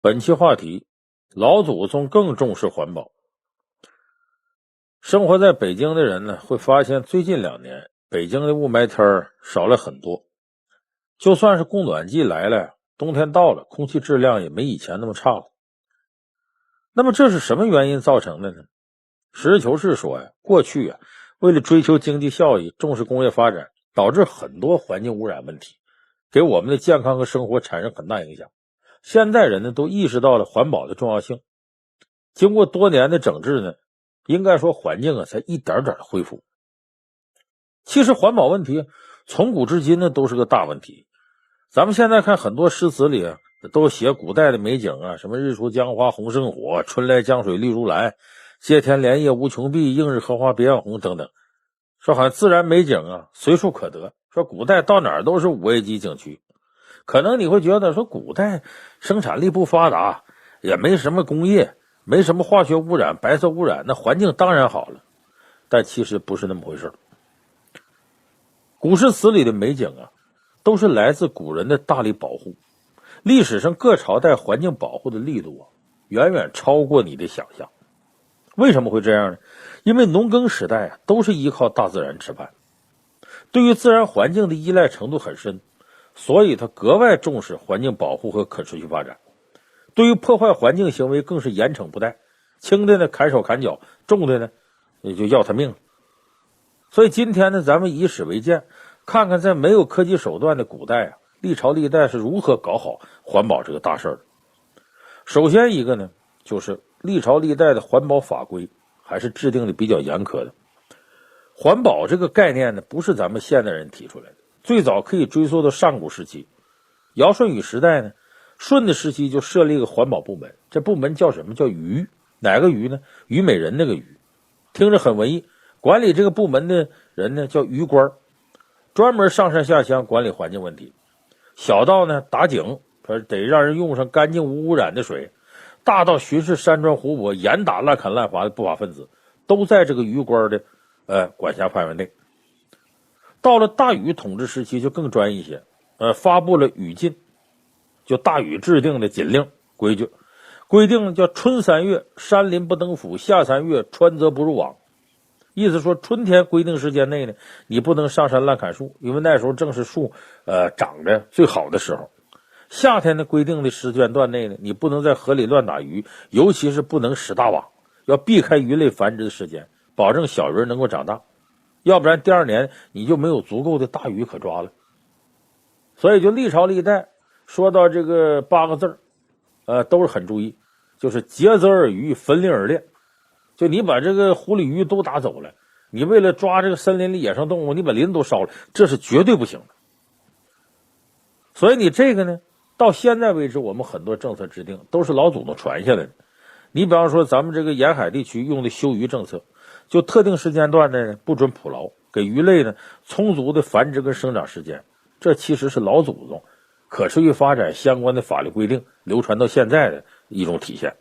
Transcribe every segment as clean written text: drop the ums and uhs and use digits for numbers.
本期话题：老祖宗更重视环保。生活在北京的人呢，会发现最近2年北京的雾霾天少了很多。就算是供暖季来了，冬天到了，空气质量也没以前那么差了。那么这是什么原因造成的呢？实事求是说过去为了追求经济效益，重视工业发展，导致很多环境污染问题，给我们的健康和生活产生很大影响。现在人呢都意识到了环保的重要性，经过多年的整治呢，应该说环境才一点点的恢复。其实环保问题从古至今呢都是个大问题。咱们现在看很多诗词里都写古代的美景什么日出江花红胜火，春来江水绿如蓝，接天莲叶无穷碧，映日荷花别样红等等，说好像自然美景随处可得，说古代到哪儿都是5A级景区。可能你会觉得说古代生产力不发达，也没什么工业，没什么化学污染、白色污染，那环境当然好了。但其实不是那么回事。古诗词里的美景都是来自古人的大力保护。历史上各朝代环境保护的力度远远超过你的想象。为什么会这样呢？因为农耕时代都是依靠大自然吃饭，对于自然环境的依赖程度很深，所以他格外重视环境保护和可持续发展。对于破坏环境行为更是严惩不贷，轻的呢砍手砍脚，重的呢也就要他命。所以今天呢，咱们以史为鉴，看看在没有科技手段的古代历朝历代是如何搞好环保这个大事的。首先一个呢，就是历朝历代的环保法规还是制定的比较严苛的。环保这个概念呢，不是咱们现代人提出来的，最早可以追溯到上古时期。尧舜禹时代呢，舜的时期就设立一个环保部门，这部门叫什么？叫虞。哪个虞呢？虞美人那个虞，听着很文艺。管理这个部门的人呢叫虞官，专门上山下乡管理环境问题。小到呢打井，得让人用上干净无污染的水，大到巡视山川湖泊，严打滥砍滥伐的不法分子，都在这个虞官的管辖范围内。到了大禹统治时期就更专一些，发布了禹禁，就大禹制定的禁令规矩，规定叫春3月山林不登府，夏3月川泽不入网。意思说春天规定时间内呢，你不能上山滥砍树，因为那时候正是树长得最好的时候。夏天呢规定的时间段内呢，你不能在河里乱打鱼，尤其是不能使大网，要避开鱼类繁殖的时间，保证小鱼能够长大，要不然第2年你就没有足够的大鱼可抓了。所以就历朝历代说到这个8个字都是很注意，就是竭泽而渔，焚林而猎。就你把这个狐狸鱼都打走了，你为了抓这个森林里野生动物，你把林都烧了，这是绝对不行的。所以你这个呢，到现在为止我们很多政策制定都是老祖宗传下来的。你比方说咱们这个沿海地区用的休渔政策，就特定时间段内呢不准捕捞，给鱼类呢充足的繁殖跟生长时间，这其实是老祖宗可持续发展相关的法律规定流传到现在的一种体现。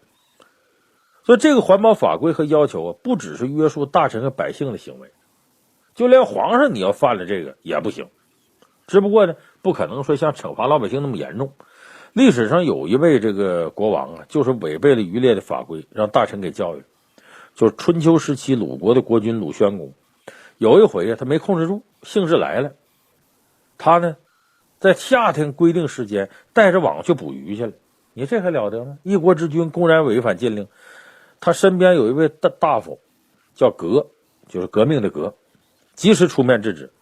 所以这个环保法规和要求不只是约束大臣和百姓的行为，就连皇上你要犯了这个也不行。只不过呢，不可能说像惩罚老百姓那么严重。历史上有一位这个国王就是违背了渔猎的法规，让大臣给教育。就是春秋时期鲁国的国君鲁宣公，有一回他没控制住，兴致来了，他呢在夏天规定时间带着网去捕鱼去了。你这还了得吗？一国之君公然违反禁令。他身边有一位大夫叫革，就是革命的革，及时出面制止，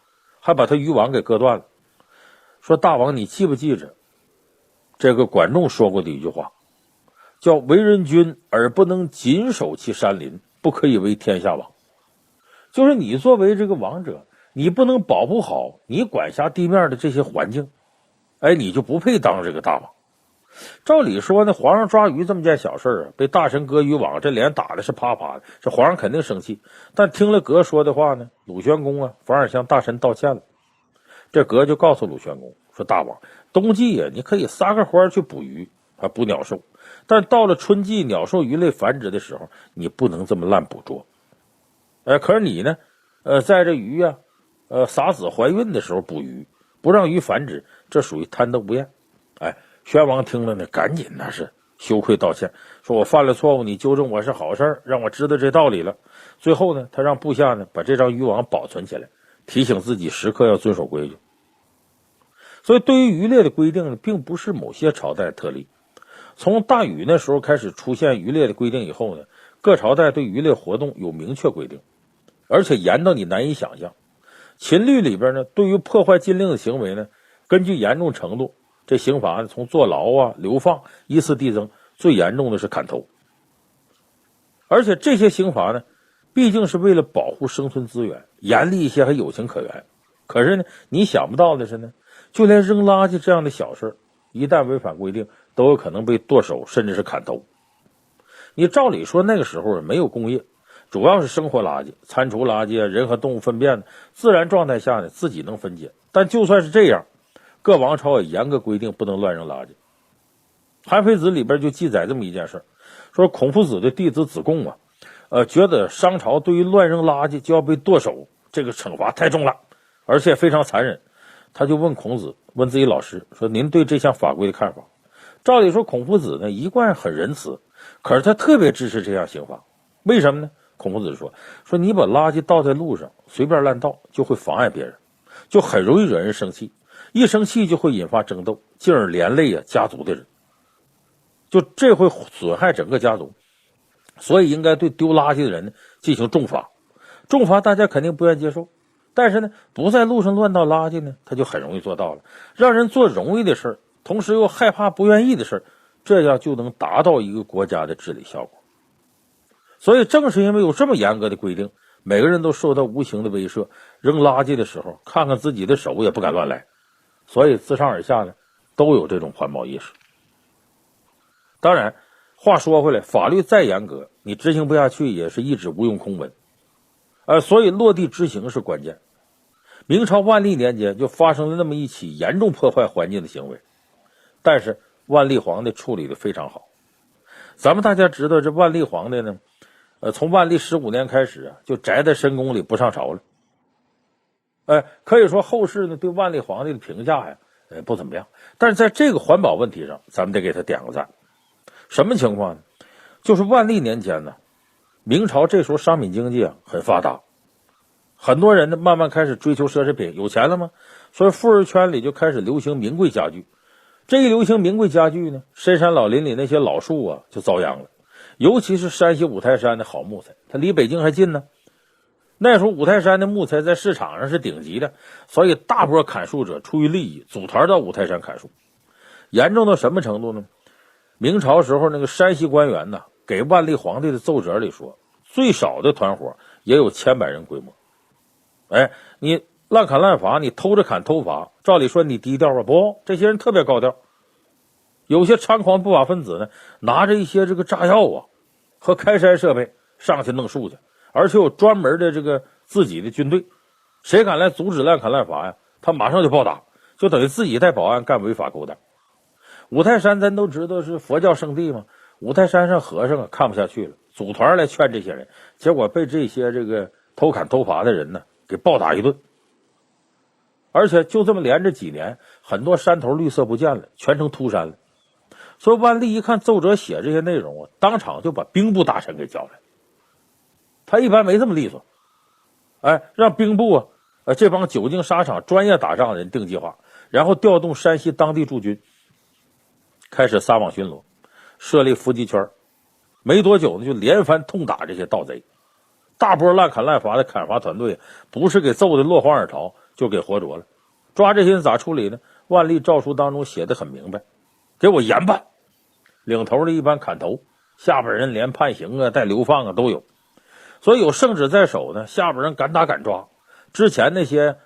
还把他渔网给割断了。说大王，你记不记着这个管仲说过的一句话，叫为人君而不能谨守其山林，不可以为天下王。就是你作为这个王者，你不能保护好你管辖地面的这些环境，你就不配当这个大王。照理说呢，皇上抓鱼这么件小事被大臣割渔网，这脸打的是啪啪的，这皇上肯定生气。但听了革说的话呢，鲁宣公反而向大臣道歉了。这革就告诉鲁宣公说，大王，冬季你可以撒个欢去捕鱼捕鸟兽，但到了春季鸟兽鱼类繁殖的时候，你不能这么滥捕捉。可是你呢在这鱼撒子怀孕的时候捕鱼，不让鱼繁殖，这属于贪得无厌。宣王听了呢，赶紧是羞愧道歉，说我犯了错误，你纠正我是好事，让我知道这道理了。最后呢，他让部下呢把这张渔网保存起来，提醒自己时刻要遵守规矩。所以对于渔猎的规定呢，并不是某些朝代特例。从大禹那时候开始出现渔猎的规定以后呢，各朝代对渔猎活动有明确规定，而且严到你难以想象。秦律里边呢，对于破坏禁令的行为呢，根据严重程度，这刑罚呢从坐牢啊、流放依次递增，最严重的是砍头。而且这些刑罚呢，毕竟是为了保护生存资源，严厉一些还有情可原。可是呢，你想不到的是呢，就连扔垃圾这样的小事，一旦违反规定，都有可能被剁手，甚至是砍头。你照理说那个时候没有工业，主要是生活垃圾、餐厨垃圾、人和动物粪便，自然状态下呢自己能分解。但就算是这样，各王朝也严格规定不能乱扔垃圾。韩非子里边就记载这么一件事，说孔夫子的弟子子贡觉得商朝对于乱扔垃圾就要被剁手，这个惩罚太重了，而且非常残忍。他就问孔子，问自己老师说：“您对这项法规的看法？”照理说，孔夫子呢一贯很仁慈，可是他特别支持这项刑罚。为什么呢？孔夫子说你把垃圾倒在路上，随便乱倒，就会妨碍别人，就很容易惹人生气，一生气就会引发争斗，进而连累家族的人，就这会损害整个家族。所以应该对丢垃圾的人呢进行重罚。重罚大家肯定不愿接受，但是呢，不在路上乱倒垃圾呢，他就很容易做到了。让人做容易的事，同时又害怕不愿意的事，这样就能达到一个国家的治理效果。所以正是因为有这么严格的规定，每个人都受到无形的威慑，扔垃圾的时候看看自己的手也不敢乱来。所以自上而下呢，都有这种环保意识。当然话说回来，法律再严格，你执行不下去也是一纸无用空文。所以落地执行是关键。明朝万历年间就发生了那么一起严重破坏环境的行为，但是万历皇帝处理的非常好。咱们大家知道，这万历皇帝呢，从万历15年开始就宅在深宫里不上朝了。可以说后世呢对万历皇帝的评价不怎么样，但是在这个环保问题上，咱们得给他点个赞。什么情况呢？就是万历年间呢，明朝这时候商品经济很发达，很多人呢慢慢开始追求奢侈品，有钱了吗？所以富人圈里就开始流行名贵家具。这一流行名贵家具呢，深山老林里那些老树就遭殃了，尤其是山西五台山的好木材，它离北京还近呢。那时候五台山的木材在市场上是顶级的，所以大波砍树者出于利益组团到五台山砍树。严重到什么程度呢？明朝时候那个山西官员呢，给万历皇帝的奏折里说，最少的团伙也有千百人规模。你滥砍滥伐，你偷着砍偷伐，照理说你低调不，这些人特别高调。有些猖狂不法分子呢，拿着一些这个炸药和开山设备上去弄树去，而且有专门的这个自己的军队，谁敢来阻止滥砍滥伐他马上就暴打，就等于自己带保安干违法勾当。五台山咱都知道是佛教圣地嘛，五台山上和尚看不下去了，组团来劝这些人，结果被这些这个偷砍偷伐的人呢给暴打一顿。而且就这么连着几年，很多山头绿色不见了，全成秃山了。所以万历一看奏折写这些内容当场就把兵部大臣给叫来。他一般没这么利索，让兵部这帮久经沙场专业打仗的人定计划，然后调动山西当地驻军，开始撒网巡逻，设立伏击圈，没多久呢就连番痛打这些盗贼。大波滥砍滥伐的砍伐团队不是给揍的落荒而逃，就给活捉了。抓这些人咋处理呢？万历诏书当中写的很明白，给我严办。领头的一般砍头，下边人连判刑带流放都有。所以有圣旨在手呢，下边人敢打敢抓。之前那些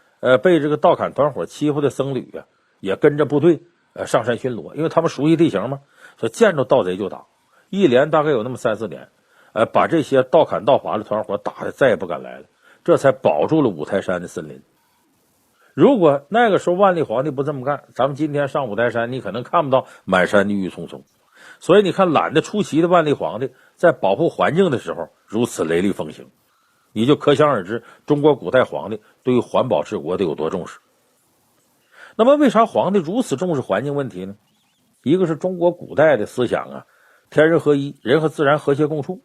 被这个盗砍团伙欺负的僧侣也跟着部队上山巡逻，因为他们熟悉地形嘛，所以见着盗贼就打。一连大概有那么3-4年，把这些盗砍盗伐的团伙打得再也不敢来了，这才保住了五台山的森林。如果那个时候万历皇帝不这么干，咱们今天上五台山你可能看不到满山的郁郁葱葱。所以你看懒得出奇的万历皇帝在保护环境的时候如此雷厉风行，你就可想而知中国古代皇帝对于环保治国得有多重视。那么为啥皇帝如此重视环境问题呢？一个是中国古代的思想天人合一，人和自然和谐共处。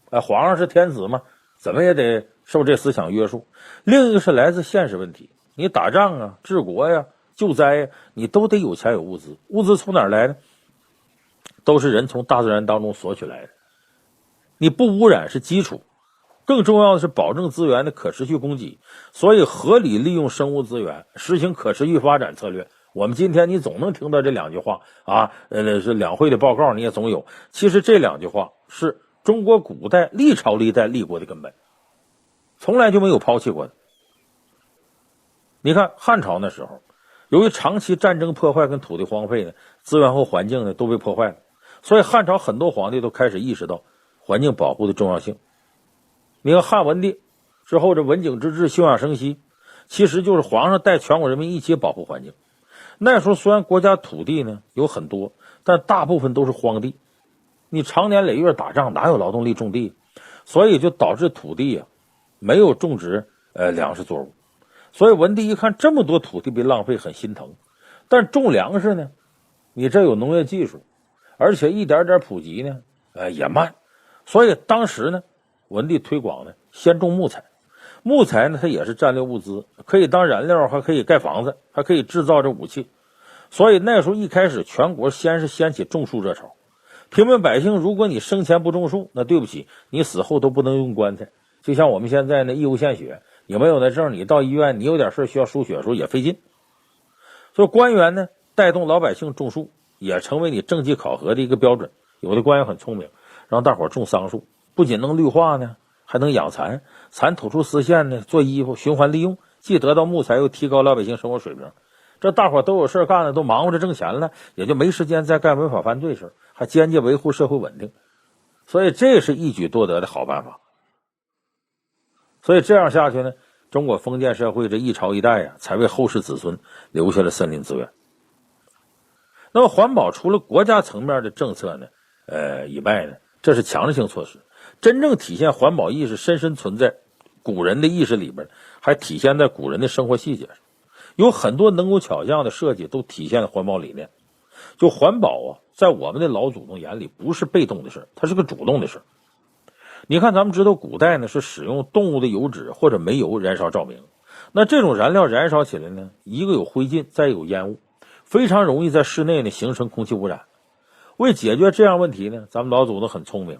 皇上是天子嘛，怎么也得受这思想约束。另一个是来自现实问题，你打仗啊、治国呀、救灾呀，你都得有钱有物资。物资从哪儿来呢？都是人从大自然当中索取来的。你不污染是基础，更重要的是保证资源的可持续供给。所以合理利用生物资源，实行可持续发展策略。我们今天你总能听到这两句话啊，是两会的报告你也总有。其实这两句话是中国古代历朝历代立国的根本，从来就没有抛弃过的。你看汉朝那时候，由于长期战争破坏跟土地荒废呢，资源和环境呢都被破坏了，所以汉朝很多皇帝都开始意识到环境保护的重要性。你看汉文帝之后，这文景之治休养生息，其实就是皇上带全国人民一起保护环境。那时候虽然国家土地呢有很多，但大部分都是荒地，你常年累月打仗哪有劳动力种地，所以就导致土地啊没有种植粮食作物。所以文帝一看这么多土地被浪费，很心疼。但种粮食呢，你这有农业技术，而且一点点普及呢也慢。所以当时呢文帝推广呢先种木材。木材呢它也是战略物资，可以当燃料，还可以盖房子，还可以制造这武器。所以那时候一开始全国先是掀起种树热潮。平民百姓如果你生前不种树，那对不起，你死后都不能用棺材。就像我们现在呢义务献血，你没有那证，你到医院你有点事需要输血的时候也费劲。所以官员呢带动老百姓种树，也成为你政绩考核的一个标准。有的官员很聪明，让大伙种桑树，不仅能绿化呢，还能养蚕，蚕吐出丝线呢做衣服，循环利用，既得到木材，又提高老百姓生活水平。这大伙都有事干了，都忙活着挣钱了，也就没时间再干违法犯罪事，还间接维护社会稳定。所以这是一举多得的好办法。所以这样下去呢，中国封建社会这一朝一代啊，才为后世子孙留下了森林资源。那么环保除了国家层面的政策呢以外呢，这是强制性措施。真正体现环保意识深深存在古人的意识里边，还体现在古人的生活细节上。有很多能工巧匠的设计都体现了环保理念。就环保啊，在我们的老祖宗眼里不是被动的事，它是个主动的事。你看咱们知道古代呢是使用动物的油脂或者煤油燃烧照明，那这种燃料燃烧起来呢，一个有灰烬，再有烟雾，非常容易在室内呢形成空气污染。为解决这样问题呢，咱们老祖宗很聪明，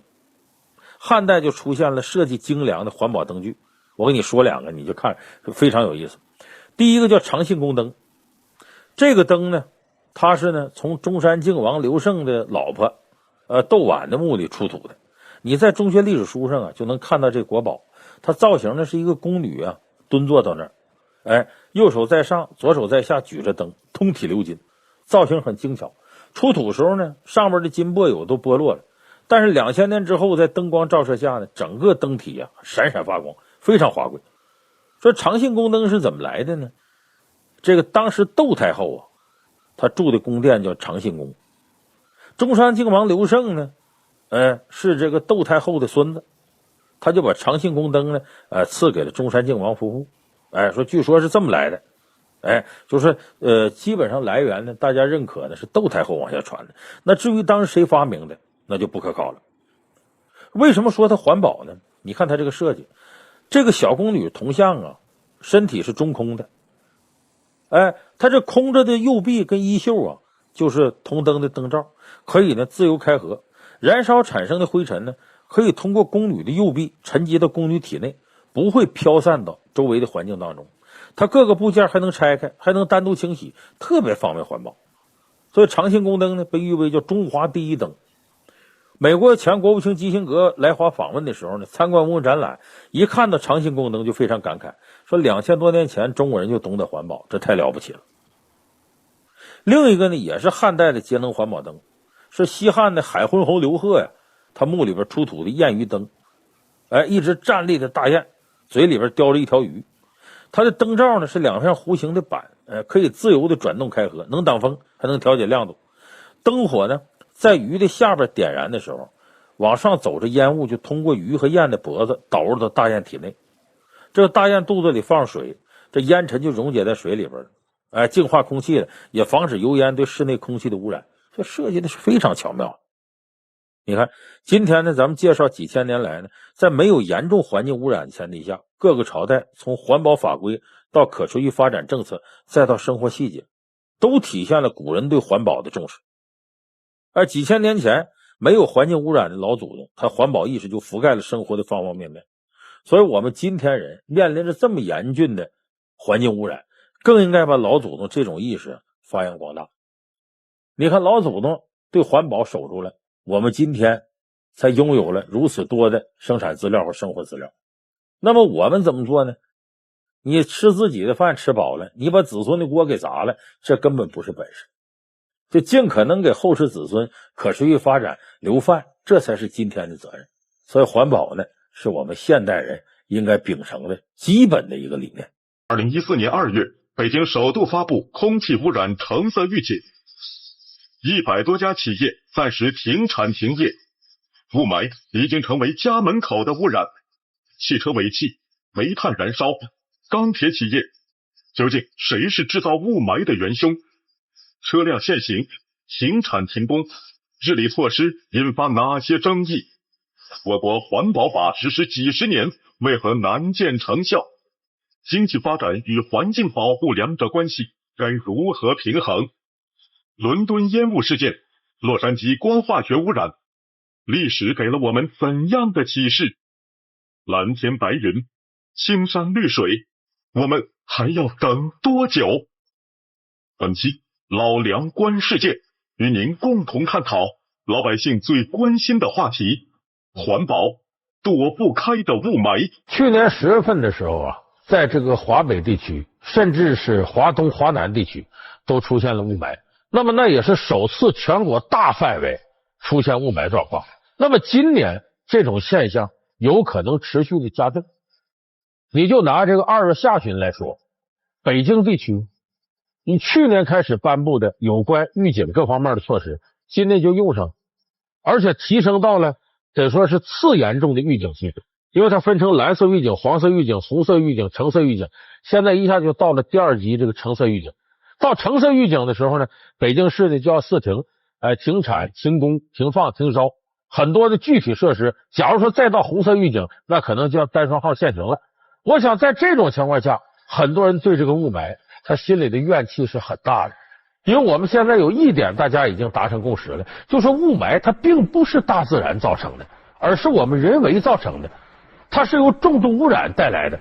汉代就出现了设计精良的环保灯具。我给你说两个，你就看非常有意思。第一个叫长信宫灯，这个灯呢，它是呢从中山靖王刘胜的老婆窦婉的墓里出土的。你在中学历史书上啊就能看到这国宝，它造型呢是一个宫女啊蹲坐到那儿，右手在上，左手在下举着灯，通体鎏金，造型很精巧。出土时候呢，上面的金箔有都剥落了，但是2000年之后，在灯光照射下呢，整个灯体啊闪闪发光，非常华贵。说长信宫灯是怎么来的呢？这个当时窦太后啊，她住的宫殿叫长信宫。中山靖王刘胜呢，是这个窦太后的孙子，他就把长信宫灯呢，赐给了中山靖王夫妇。说据说是这么来的。就是基本上来源呢，大家认可呢是窦太后往下传的。那至于当时谁发明的，那就不可考了。为什么说它环保呢？你看它这个设计，这个小宫女铜像啊，身体是中空的，它这空着的右臂跟衣袖啊，就是铜灯的灯罩，可以呢自由开合，燃烧产生的灰尘呢，可以通过宫女的右臂沉积到宫女体内，不会飘散到周围的环境当中。它各个部件还能拆开，还能单独清洗，特别方便环保。所以长信宫灯呢，被誉为叫中华第一灯。美国前国务卿基辛格来华访问的时候呢，参观文物展览，一看到长信宫灯就非常感慨，说2000多年前中国人就懂得环保，这太了不起了。另一个呢，也是汉代的节能环保灯，是西汉的海昏侯刘贺呀，他墓里边出土的燕鱼灯。一只站立的大雁，嘴里边叼着一条鱼。它的灯罩呢是2片弧形的板，可以自由的转动开合，能挡风，还能调节亮度。灯火呢在鱼的下边点燃的时候，往上走着烟雾就通过鱼和雁的脖子导入到大雁体内。这个大雁肚子里放水，这烟尘就溶解在水里边了，净化空气了，也防止油烟对室内空气的污染。这设计的是非常巧妙。你看，今天呢，咱们介绍几千年来呢，在没有严重环境污染的前提下，各个朝代从环保法规到可持续发展政策，再到生活细节，都体现了古人对环保的重视。而几千年前没有环境污染的老祖宗，他环保意识就覆盖了生活的方方面面。所以我们今天人面临着这么严峻的环境污染，更应该把老祖宗这种意识发扬光大。你看老祖宗对环保守住了，我们今天才拥有了如此多的生产资料和生活资料。那么我们怎么做呢？你吃自己的饭吃饱了，你把子孙的锅给砸了，这根本不是本事。就尽可能给后世子孙可持续发展留饭，这才是今天的责任。所以环保呢，是我们现代人应该秉承的基本的一个理念。2014年2月，北京首度发布空气污染橙色预警，100多家企业暂时停产停业。雾霾已经成为家门口的污染，汽车尾气、煤炭燃烧、钢铁企业，究竟谁是制造雾霾的元凶？车辆限行、停产停工，治理措施引发哪些争议？我国环保法实施几十年，为何难见成效？经济发展与环境保护两者关系该如何平衡？伦敦烟雾事件、洛杉矶光化学污染，历史给了我们怎样的启示？蓝天白云，青山绿水，我们还要等多久？本期老梁观世界与您共同探讨老百姓最关心的话题：环保躲不开的雾霾。去年10月份的时候啊，在这个华北地区，甚至是华东、华南地区，都出现了雾霾。那么那也是首次全国大范围出现雾霾状况。那么今年这种现象有可能持续的加重。你就拿这个2月下旬来说，北京地区，你去年开始颁布的有关预警各方面的措施，今年就用上，而且提升到了得说是次严重的预警系数，因为它分成蓝色预警、黄色预警、红色预警、橙色预警，现在一下就到了第2级这个橙色预警。到橙色预警的时候呢，北京市呢就要4停，停产、停工、停放、停烧，很多的具体设施，假如说再到红色预警，那可能就要单双号限行了。我想在这种情况下，很多人对这个雾霾他心里的怨气是很大的。因为我们现在有一点大家已经达成共识了，就是雾霾它并不是大自然造成的，而是我们人为造成的，它是由重度污染带来的。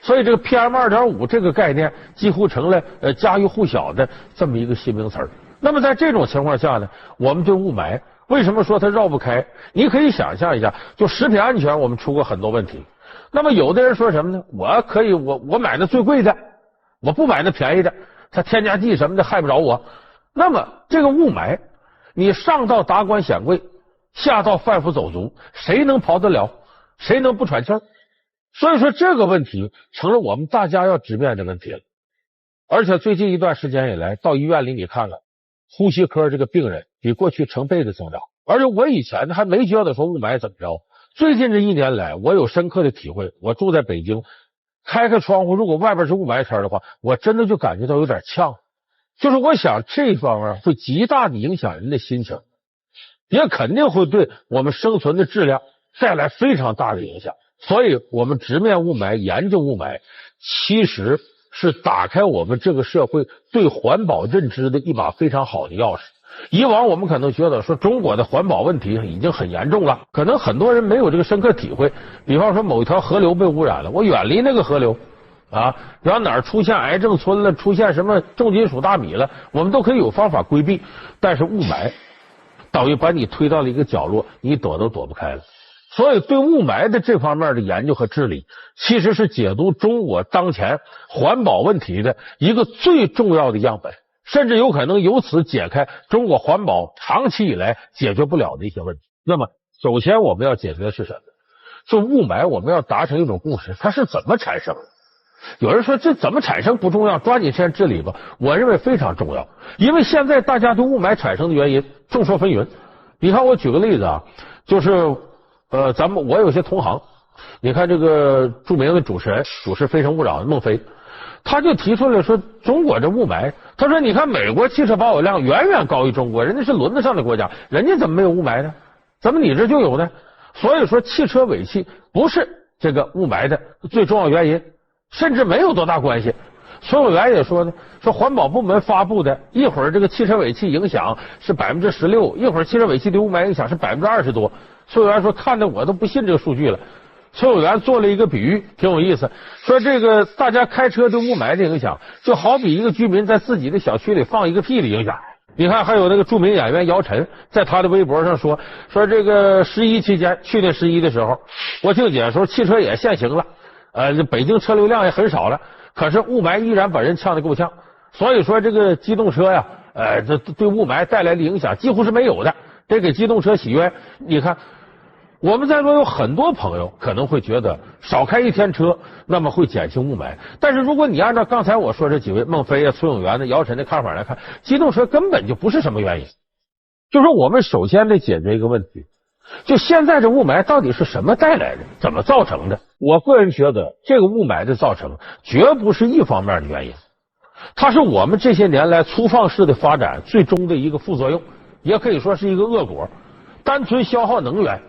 所以这个 PM2.5 这个概念几乎成了家喻户晓的这么一个新名词儿。那么在这种情况下呢，我们对雾霾为什么说它绕不开？你可以想象一下，就食品安全我们出过很多问题。那么有的人说什么呢？我买的最贵的，我不买那便宜的，它添加剂什么的害不着我。那么这个雾霾，你上到达官显贵，下到贩夫走卒，谁能跑得了？谁能不喘气儿？所以说这个问题成了我们大家要直面的问题了。而且最近一段时间以来，到医院里你看看，呼吸科这个病人比过去成倍的增长。而且我以前还没觉得说雾霾怎么着，最近这1年来我有深刻的体会。我住在北京，开开窗户，如果外边是雾霾天的话，我真的就感觉到有点呛。就是我想这方面会极大的影响人的心情，也肯定会对我们生存的质量带来非常大的影响。所以我们直面雾霾、研究雾霾，其实是打开我们这个社会对环保认知的一把非常好的钥匙。以往我们可能觉得说中国的环保问题已经很严重了，可能很多人没有这个深刻体会。比方说某一条河流被污染了，我远离那个河流啊，然后哪儿出现癌症村了，出现什么重金属大米了，我们都可以有方法规避。但是雾霾等于把你推到了一个角落，你躲都躲不开了。所以对雾霾的这方面的研究和治理，其实是解读中国当前环保问题的一个最重要的样本，甚至有可能由此解开中国环保长期以来解决不了的一些问题。那么首先我们要解决的是什么？就雾霾我们要达成一种共识，它是怎么产生的？有人说这怎么产生不重要，抓紧时间治理吧。我认为非常重要，因为现在大家对雾霾产生的原因众说纷纭。你看我举个例子啊，就是我有些同行，你看这个著名的主持人主持《非诚勿扰》的孟非，他就提出来说中国这雾霾，他说你看美国汽车保有量远远高于中国，人家是轮子上的国家，人家怎么没有雾霾呢？怎么你这就有呢？所以说汽车尾气不是这个雾霾的最重要原因，甚至没有多大关系。崔永元也说呢，说环保部门发布的一会儿这个汽车尾气影响是16%，一会儿汽车尾气对雾霾影响是20%多。崔永元说看得我都不信这个数据了。崔永元做了一个比喻，挺有意思，说这个大家开车对雾霾的影响，就好比一个居民在自己的小区里放一个屁的影响。你看，还有那个著名演员姚晨在他的微博上说这个11期间，去年11的时候，国庆节的时候，汽车也限行了，北京车流量也很少了，可是雾霾依然把人呛得够呛。所以说这个机动车呀，这对雾霾带来的影响几乎是没有的，这给机动车洗冤。你看，我们在座有很多朋友可能会觉得少开一天车，那么会减轻雾霾。但是如果你按照刚才我说这几位孟非啊、崔永元的、姚晨的看法来看，机动车根本就不是什么原因。就说我们首先得解决一个问题，就现在这雾霾到底是什么带来的，怎么造成的？我个人觉得这个雾霾的造成绝不是一方面的原因，它是我们这些年来粗放式的发展最终的一个副作用，也可以说是一个恶果。单纯消耗能源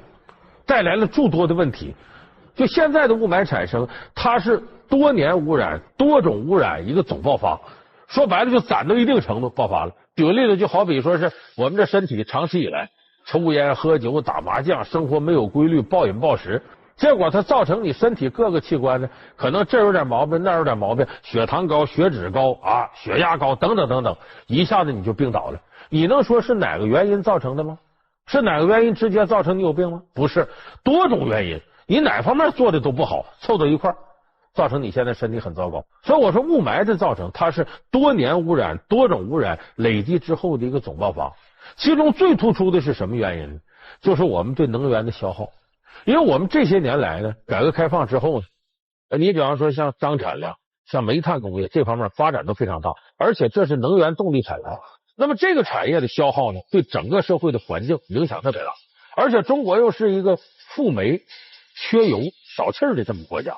带来了诸多的问题。就现在的雾霾产生，它是多年污染、多种污染一个总爆发，说白了就攒到一定程度爆发了。举个例子，就好比说是我们这身体长期以来抽烟、喝酒、打麻将，生活没有规律，暴饮暴食，结果它造成你身体各个器官呢，可能这有点毛病，那有点毛病，血糖高、血脂高啊、血压高等等等等，一下子你就病倒了。你能说是哪个原因造成的吗？是哪个原因直接造成你有病吗？不是，多种原因，你哪方面做的都不好，凑到一块儿，造成你现在身体很糟糕。所以我说雾霾的造成，它是多年污染、多种污染累积之后的一个总爆发。其中最突出的是什么原因呢？就是我们对能源的消耗。因为我们这些年来呢，改革开放之后呢，你比方说像钢产量、像煤炭工业这方面发展都非常大，而且这是能源动力产业。那么这个产业的消耗呢，对整个社会的环境影响特别大，而且中国又是一个富煤、缺油、少气儿的这么国家。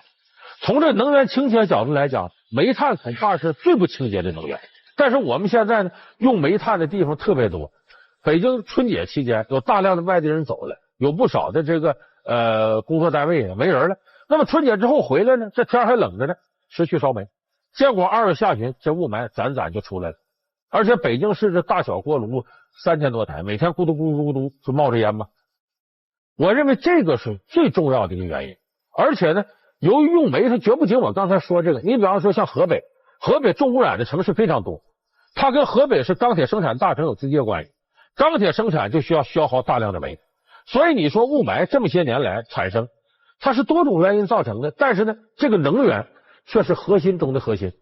从这能源清洁角度来讲，煤炭恐怕是最不清洁的能源。但是我们现在呢，用煤炭的地方特别多。北京春节期间有大量的外地人走了，有不少的这个工作单位没人了。那么春节之后回来呢，这天还冷着呢，持续烧煤。结果2月下旬这雾霾攒就出来了。而且北京市这大小锅炉3000多台，每天咕嘟咕嘟咕嘟就冒着烟嘛。我认为这个是最重要的一个原因。而且呢，由于用煤，它绝不仅我刚才说这个，你比方说像河北重污染的城市非常多，它跟河北是钢铁生产大城有直接关系，钢铁生产就需要消耗大量的煤。所以你说雾霾这么些年来产生，它是多种原因造成的，但是呢，这个能源却是核心中的核心。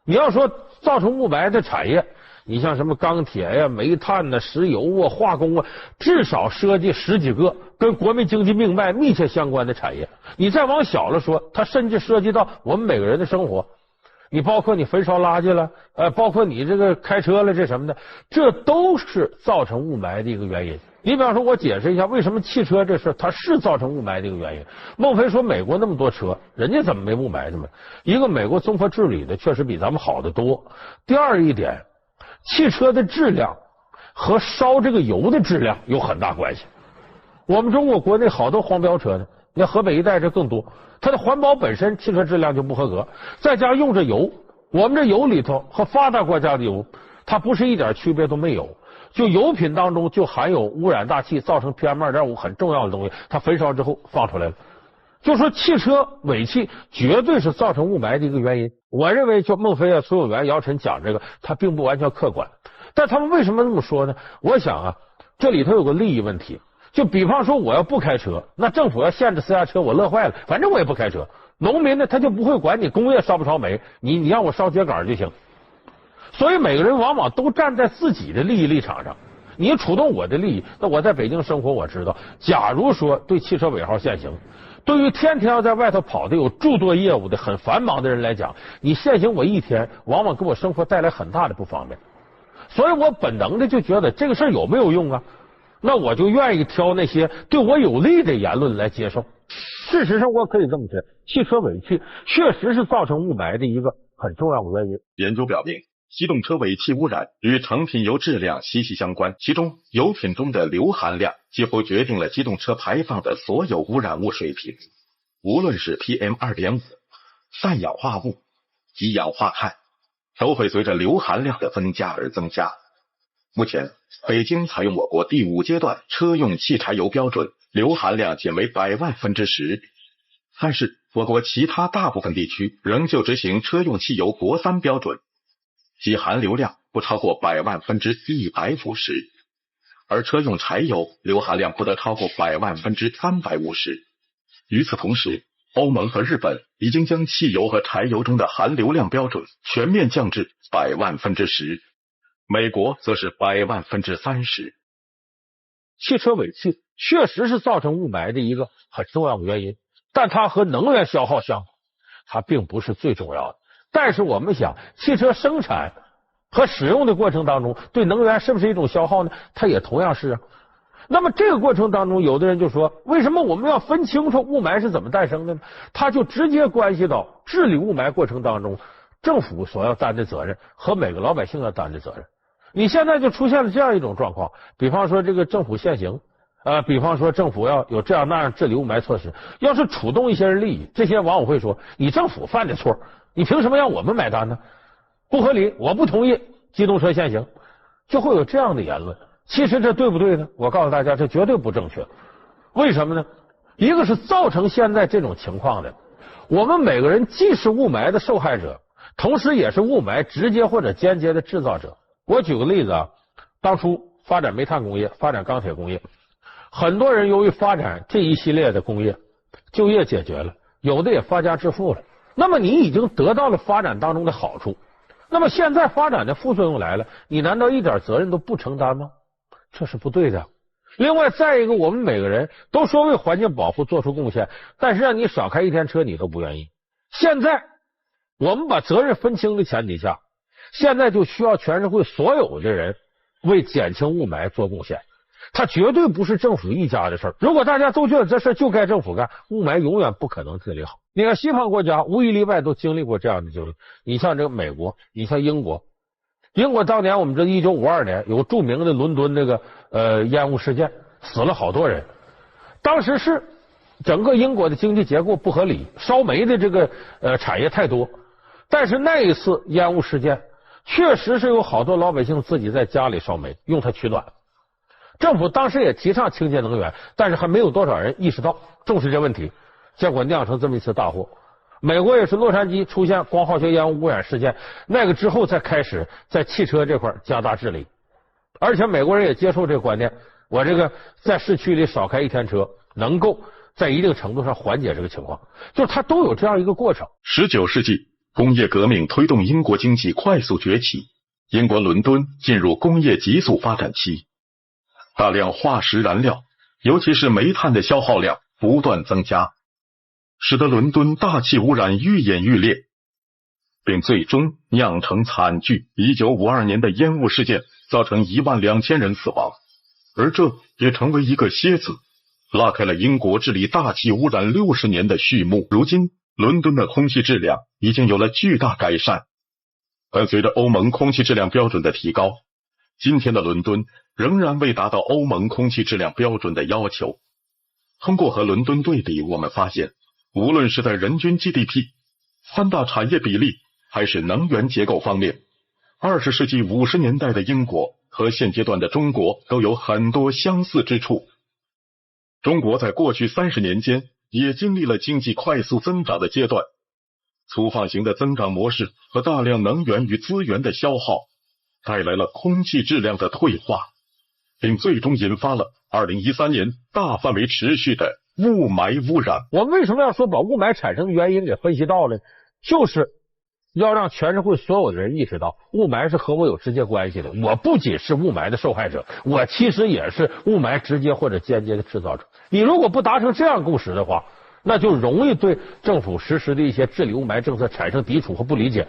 你要说造成雾霾的产业，你像什么钢铁呀、煤炭呐、石油啊、化工啊，至少涉及10几个跟国民经济命脉密切相关的产业。你再往小了说，它甚至涉及到我们每个人的生活。你包括你焚烧垃圾了，包括你这个开车了这什么的，这都是造成雾霾的一个原因。你比方说，我解释一下为什么汽车这事它是造成雾霾的一个原因。孟非说美国那么多车，人家怎么没雾霾呢？一个美国综合治理的确实比咱们好得多。第二一点，汽车的质量和烧这个油的质量有很大关系。我们中国国内好多黄标车呢，你看河北一带这更多，它的环保本身汽车质量就不合格，再加上用着油，我们这油里头和发达国家的油，它不是一点区别都没有。就油品当中就含有污染大气，造成 PM2.5 很重要的东西，它焚烧之后放出来了。就说汽车尾气绝对是造成雾霾的一个原因。我认为就孟非啊、崔永元、姚晨讲这个，他并不完全客观。但他们为什么这么说呢？我想啊，这里头有个利益问题。就比方说我要不开车，那政府要限制私家车，我乐坏了，反正我也不开车。农民呢，他就不会管你工业烧不烧煤，你让我烧秸秆就行。所以每个人往往都站在自己的利益立场上，你触动我的利益，那我在北京生活，我知道，假如说对汽车尾号限行，对于天天要在外头跑的有诸多业务的很繁忙的人来讲，你限行我一天，往往给我生活带来很大的不方便。所以我本能的就觉得这个事儿有没有用啊？那我就愿意挑那些对我有利的言论来接受。事实上，我可以这么说，汽车尾气确实是造成雾霾的一个很重要的原因。研究表明，机动车尾气污染与成品油质量息息相关，其中油品中的硫含量几乎决定了机动车排放的所有污染物水平，无论是 PM2.5、氮氧化物、一氧化碳，都会随着硫含量的增加而增加。目前，北京采用我国第5阶段车用汽柴油标准，硫含量仅为100万分之10，但是我国其他大部分地区仍旧执行车用汽油国3标准，其含硫量不超过100万分之150，而车用柴油硫含量不得超过100万分之350。与此同时，欧盟和日本已经将汽油和柴油中的含硫量标准全面降至100万分之10，美国则是100万分之30。汽车尾气确实是造成雾霾的一个很重要的原因，但它和能源消耗相比，它并不是最重要的。但是我们想，汽车生产和使用的过程当中，对能源是不是一种消耗呢？它也同样是啊。那么这个过程当中，有的人就说，为什么我们要分清楚雾霾是怎么诞生的呢？它就直接关系到治理雾霾过程当中，政府所要担的责任和每个老百姓要担的责任。你现在就出现了这样一种状况，比方说这个政府限行，比方说政府要有这样那样治理雾霾措施，要是触动一些人利益，这些人往往会说，你政府犯的错，你凭什么让我们买单呢？不合理，我不同意机动车限行，就会有这样的言论。其实这对不对呢？我告诉大家，这绝对不正确。为什么呢？一个是造成现在这种情况的，我们每个人既是雾霾的受害者，同时也是雾霾直接或者间接的制造者。我举个例子啊，当初发展煤炭工业，发展钢铁工业，很多人由于发展这一系列的工业，就业解决了，有的也发家致富了。那么你已经得到了发展当中的好处，那么现在发展的副作用来了，你难道一点责任都不承担吗？这是不对的。另外再一个，我们每个人都说为环境保护做出贡献，但是让你少开一天车你都不愿意。现在我们把责任分清的前提下，现在就需要全社会所有的人为减轻雾霾做贡献，它绝对不是政府一家的事儿。如果大家都觉得这事就该政府干，雾霾永远不可能治理好。你看西方国家无一例外都经历过这样的经历，你像这个美国，你像英国当年我们这1952年有著名的伦敦那个烟雾事件，死了好多人。当时是整个英国的经济结构不合理，烧煤的这个产业太多，但是那一次烟雾事件确实是有好多老百姓自己在家里烧煤用它取暖。政府当时也提倡清洁能源，但是还没有多少人意识到重视这问题，结果酿成这么一次大祸。美国也是洛杉矶出现光化学烟雾污染事件，那个之后才开始在汽车这块加大治理，而且美国人也接受这个观念，我这个在市区里少开一天车，能够在一定程度上缓解这个情况，就是它都有这样一个过程。19世纪工业革命推动英国经济快速崛起，英国伦敦进入工业急速发展期，大量化石燃料，尤其是煤炭的消耗量不断增加，使得伦敦大气污染愈演愈烈，并最终酿成惨剧。1952年的烟雾事件造成12000人死亡，而这也成为一个楔子，拉开了英国治理大气污染60年的序幕。如今伦敦的空气质量已经有了巨大改善，但随着欧盟空气质量标准的提高，今天的伦敦仍然未达到欧盟空气质量标准的要求。通过和伦敦对比，我们发现无论是在人均 GDP、 三大产业比例还是能源结构方面，20世纪50年代的英国和现阶段的中国都有很多相似之处。中国在过去30年间也经历了经济快速增长的阶段，粗放型的增长模式和大量能源与资源的消耗带来了空气质量的退化，并最终引发了2013年大范围持续的雾霾污染。我们为什么要说把雾霾产生的原因给分析到了，就是要让全社会所有的人意识到雾霾是和我有直接关系的。我不仅是雾霾的受害者，我其实也是雾霾直接或者间接的制造者。你如果不达成这样共识的话，那就容易对政府实施的一些治理雾霾政策产生抵触和不理解。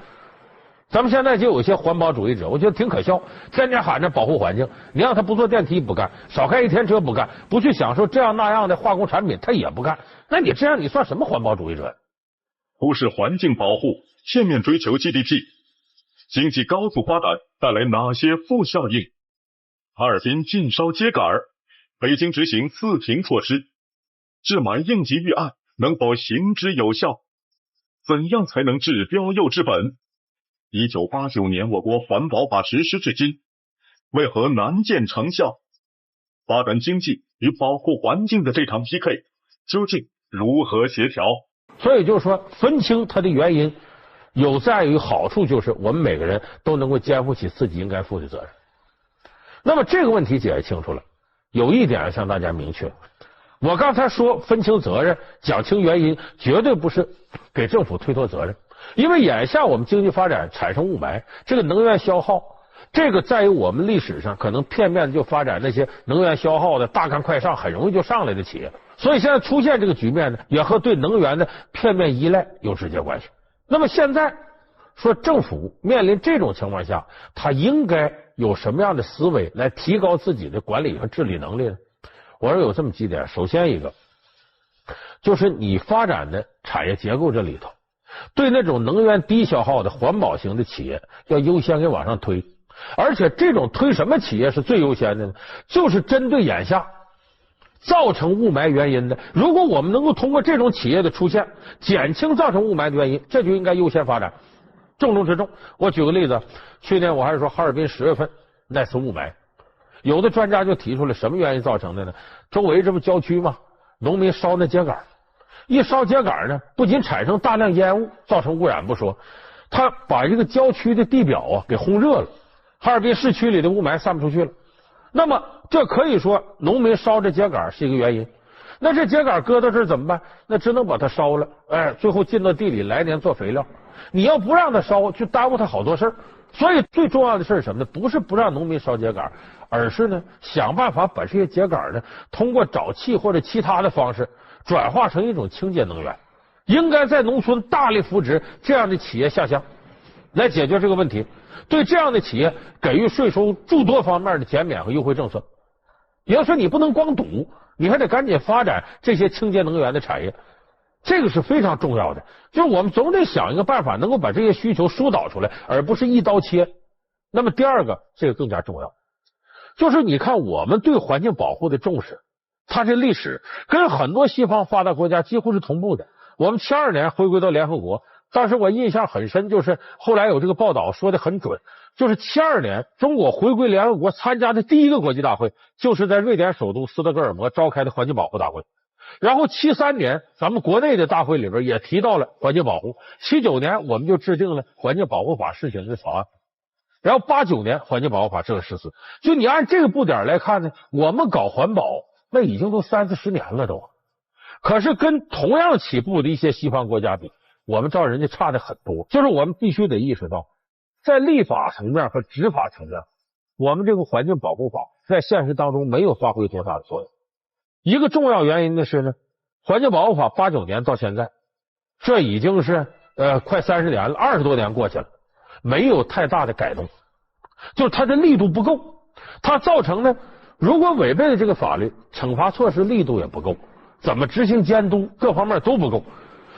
咱们现在就有一些环保主义者，我觉得挺可笑，天天喊着保护环境，你让他不坐电梯不干，少开一天车不干，不去享受这样那样的化工产品他也不干，那你这样你算什么环保主义者？忽视环境保护，片面追求 GDP，经济高速发展带来哪些负效应？哈尔滨禁烧秸秆，北京执行4停措施，治霾应急预案能否行之有效？怎样才能治标又治本？1989年我国环保法实施至今，为何难见成效？发展经济与保护环境的这场 PK 究竟如何协调？所以就是说，分清它的原因，有在于好处就是我们每个人都能够肩负起自己应该负的责任。那么这个问题解释清楚了，有一点要向大家明确，我刚才说分清责任、讲清原因，绝对不是给政府推脱责任，因为眼下我们经济发展产生雾霾，这个能源消耗，这个在于我们历史上可能片面就发展那些能源消耗的大干快上，很容易就上来的企业，所以现在出现这个局面呢，也和对能源的片面依赖有直接关系。那么现在说政府面临这种情况下，他应该有什么样的思维来提高自己的管理和治理能力呢？我说有这么几点，首先一个就是你发展的产业结构这里头，对那种能源低消耗的环保型的企业要优先给往上推，而且这种推什么企业是最优先的呢？就是针对眼下造成雾霾原因的，如果我们能够通过这种企业的出现减轻造成雾霾的原因，这就应该优先发展，重中之重。我举个例子，去年我还是说哈尔滨10月份那次雾霾，有的专家就提出来什么原因造成的呢？周围这不郊区吗？农民烧那秸秆，一烧秸秆呢，不仅产生大量烟雾造成污染不说，他把这个郊区的地表啊给烘热了，哈尔滨市区里的雾霾散不出去了。那么这可以说农民烧这秸秆是一个原因，那这秸秆搁到这儿怎么办？那只能把它烧了，最后进到地里来年做肥料。你要不让它烧，就耽误它好多事儿。所以最重要的事是什么呢？不是不让农民烧秸秆，而是呢想办法把这些秸秆呢通过沼气或者其他的方式转化成一种清洁能源。应该在农村大力扶植这样的企业下乡，来解决这个问题。对这样的企业给予税收诸多方面的减免和优惠政策。也就是说，你不能光赌，你还得赶紧发展这些清洁能源的产业，这个是非常重要的。就是我们总得想一个办法，能够把这些需求疏导出来，而不是一刀切。那么第二个，这个更加重要，就是你看我们对环境保护的重视，它这历史跟很多西方发达国家几乎是同步的。我们72年回归到联合国，当时我印象很深，就是后来有这个报道说的很准，就是72年中国回归联合国参加的第一个国际大会，就是在瑞典首都斯德哥尔摩召开的环境保护大会。然后73年咱们国内的大会里边也提到了环境保护，79年我们就制定了环境保护法试行的草案，然后89年环境保护法正式实施。就你按这个步点来看呢，我们搞环保那已经都30-40年了都，可是跟同样起步的一些西方国家比，我们照人家差的很多。就是我们必须得意识到，在立法层面和执法层面，我们这个环境保护法在现实当中没有发挥多大的作用。一个重要原因的是呢，环境保护法89年到现在，这已经是快30年了，20多年过去了，没有太大的改动，就是它的力度不够，它造成呢，如果违背了这个法律，惩罚措施力度也不够，怎么执行监督各方面都不够。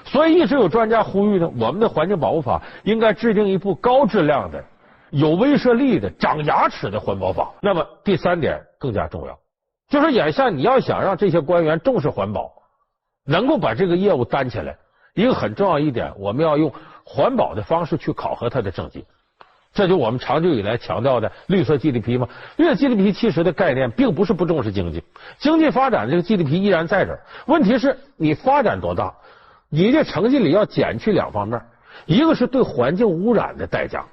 所以一直有专家呼吁呢，我们的环境保护法应该制定一部高质量的、有威慑力的、长牙齿的环保法。那么第三点更加重要，就是眼下你要想让这些官员重视环保，能够把这个业务担起来，一个很重要一点，我们要用环保的方式去考核他的政绩。这就我们长久以来强调的绿色 GDP 嘛。绿色 GDP 其实的概念并不是不重视经济，经济发展这个 GDP 依然在这儿，问题是你发展多大，你这成绩里要减去两方面，一个是对环境污染的代价，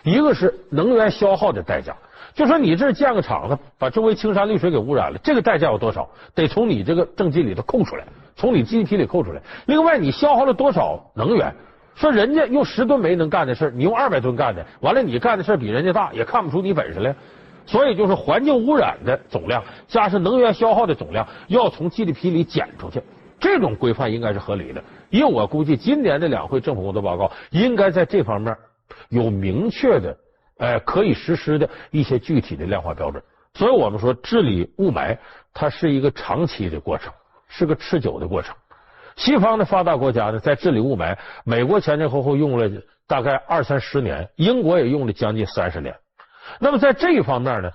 一个是能源消耗的代价。就说你这建个厂子，把周围青山绿水给污染了，这个代价有多少？得从你这个政绩里头扣出来，从你 GDP 里扣出来。另外，你消耗了多少能源？说人家用10吨煤能干的事，你用200吨干的，完了你干的事比人家大，也看不出你本事来。所以就是环境污染的总量加上能源消耗的总量要从 GDP 里减出去，这种规范应该是合理的。因为我估计今年的两会政府工作报告应该在这方面有明确的可以实施的一些具体的量化标准。所以我们说治理雾霾它是一个长期的过程，是个持久的过程。西方的发达国家呢，在治理雾霾，美国前前后后用了大概20-30年，英国也用了将近30年。那么在这一方面呢，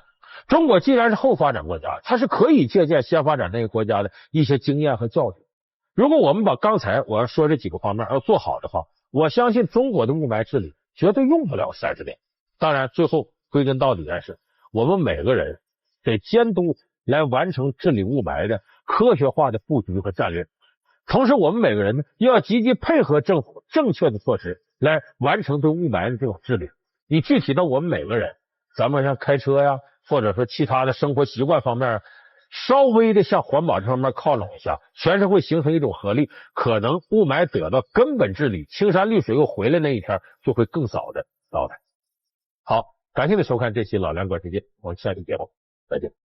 中国既然是后发展国家，它是可以借鉴先发展那个国家的一些经验和教训。如果我们把刚才我要说这几个方面要做好的话，我相信中国的雾霾治理绝对用不了30年。当然最后归根到底还是我们每个人得监督来完成治理雾霾的科学化的布局和战略，同时我们每个人呢又要积极配合政府正确的措施来完成对雾霾的这种治理。你具体到我们每个人，咱们像开车呀，或者说其他的生活习惯方面，稍微的向环保这方面靠拢一下，全是会形成一种合力，可能雾霾得到根本治理，青山绿水又回来那一天就会更早的到来。好，感谢你收看这期老梁观世界，我们下期节目再见。